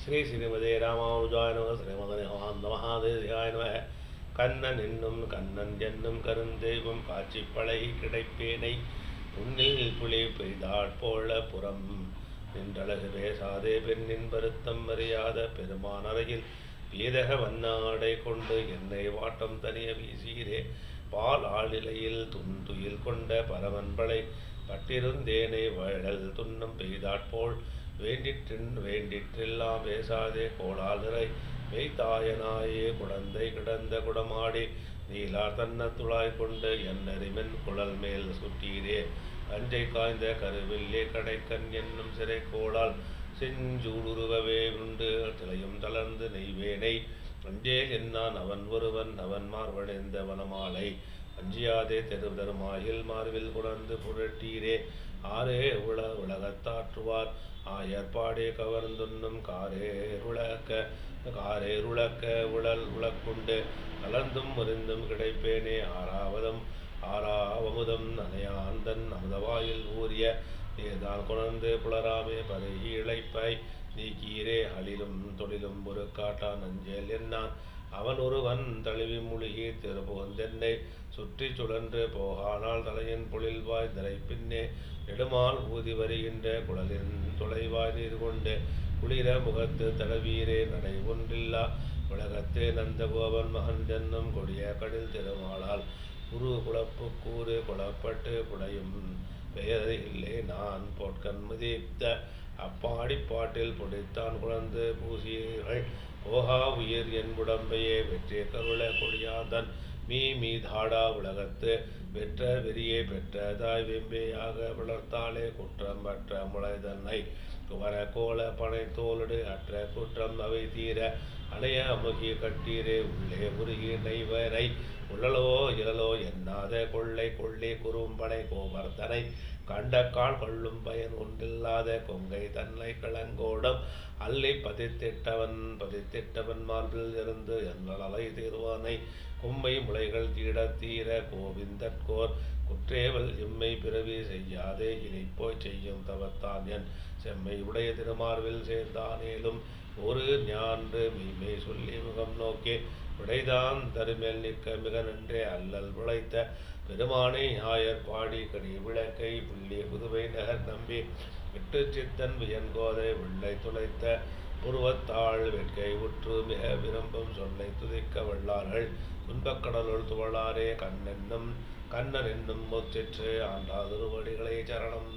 ஸ்ரீ ஸ்ரீமதே ராமானுஜாய நம ஸ்ரீமதே மகாதேசிகாய நம. கண்ணன் என்னும் கண்ணன் என்னும் கருந்தெய்வம் காட்சி பழகி கிடைப்பேனை உன்னில் புலி பெய்தாட்போல புறம் நின்றழகு பேசாதே பெண்ணின் வருத்தம் அறியாத பெருமான் அறையில் வீதக வண்ணாடை கொண்டு என்னை வாட்டம் தனிய வீசீரே பால் ஆளிலையில் துந்துயில் கொண்ட பரமன்பளை பட்டிருந்தேனை வழல் துன்னம் பெய்தாட்போல் வேண்டிற்றெல்லாம் பேசாதே கோளால் நிறை மெய்தாயனாயே குழந்தை கிடந்த குடமாடி நீலார் தன்ன துளாய் கொண்டு என்னறிமென் குழல் மேல் சுட்டீரே அஞ்சை காய்ந்த கருவில்லே கடைக்கண் என்னும் சிறை கோளால் செஞ்சூடுருகவே உண்டு திளையும் தளர்ந்து நெய்வேனை அஞ்சேல் என்னான் அவன் ஒருவன் அவன் மார்வடைந்த வனமாலை அஞ்சியாதே தெருமாயில் மார்பில் குணர்ந்து புரட்டீரே ஆரே உலகத்தாற்றுவார் ஆயற்பாடே கவர்ந்துண்ணும் காரேருளக்க உழல் உளக்குண்டு கலர்ந்தும் முறிந்தும் கிடைப்பேனே ஆறாவமுதம் நனையாந்தன் அமுதவாயில் ஊறிய நீர்தான் கொணர்ந்து புலராமே பதை இழைப்பை நீக்கீரே அழிலும் தொழிலும் ஒரு காட்டான் அஞ்சேல் என்னான் அவன் ஒருவன் தழுவி மூழ்கி திருபுகந்தென்னை சுற்றி சுழன்று போகானால் தலையின் பொழில்வாய் திரை பின்னே நெடுமால் ஊதி வருகின்ற குழலின் துளைவாய் நீர் கொண்டு குளிர முகத்து தடவீரே நடை ஒன்றில்லா உலகத்தே நந்தகோபன் மகன் ஜன்னம் கொடிய கடில் திருமாலால் குரு குழப்பு கூறு குழப்பட்டு புடையும் பெயர் இல்லை நான் போட்கண் முதித்த அப்பாடி பாட்டில் பொடித்தான் குழந்து பூசியர்கள் ஓஹா உயிர் என் உடம்பையே வெற்றிய கருள கொடியாதன் மீதாடா உலகத்து வெற்ற வெறியே பெற்றதாய் வெம்பையாக வளர்த்தாலே குற்றம் பற்ற முளை தன்னை குவர கோல பனை தோலடு அற்ற குற்றம் அவை தீர அணைய அமுகி கட்டீரே உள்ளே உருகி நெய்வரை உள்ளலோ இழலோ எண்ணாத கொள்ளை குறும்பனை கோவர்தனை கண்ட கால் கொள்ளும் பயன் ஒன்றில்லாத கொங்கை தன்னை கிளங்கோடம் அல்லை பதித்திட்டவன் மார்பில் இருந்து என்னலை தீர்வானை கும்மை முளைகள் தீர கோவிந்தற்கோர் குற்றேவல் எம்மை பிறவி செய்யாதே இனிப்போய் செய்யும் தவத்தான் என் செம்மை உடைய திருமார்பில் சேர்ந்தானேலும் ஒரு ஞான்று மெய்மை சொல்லி முகம் நோக்கே விடைதான் தருமேல் நிற்க மிக நன்றே அல்லல் உழைத்த பெருமானை ஆயர் பாடி கனி விளக்கை புள்ளி புதுவை நகர் நம்பி விட்டு சித்தன் வியன்கோதை உள்ளை துளைத்த உருவத்தாள் வெட்கை உற்று மிக விரும்பும் சொல்லை துதிக்க வல்லார்கள் துன்பக்கடலுள் துவளாரே கண்ணன் என்னும் முற்றிற்று ஆண்டாதுருவடிகளை சரணம்.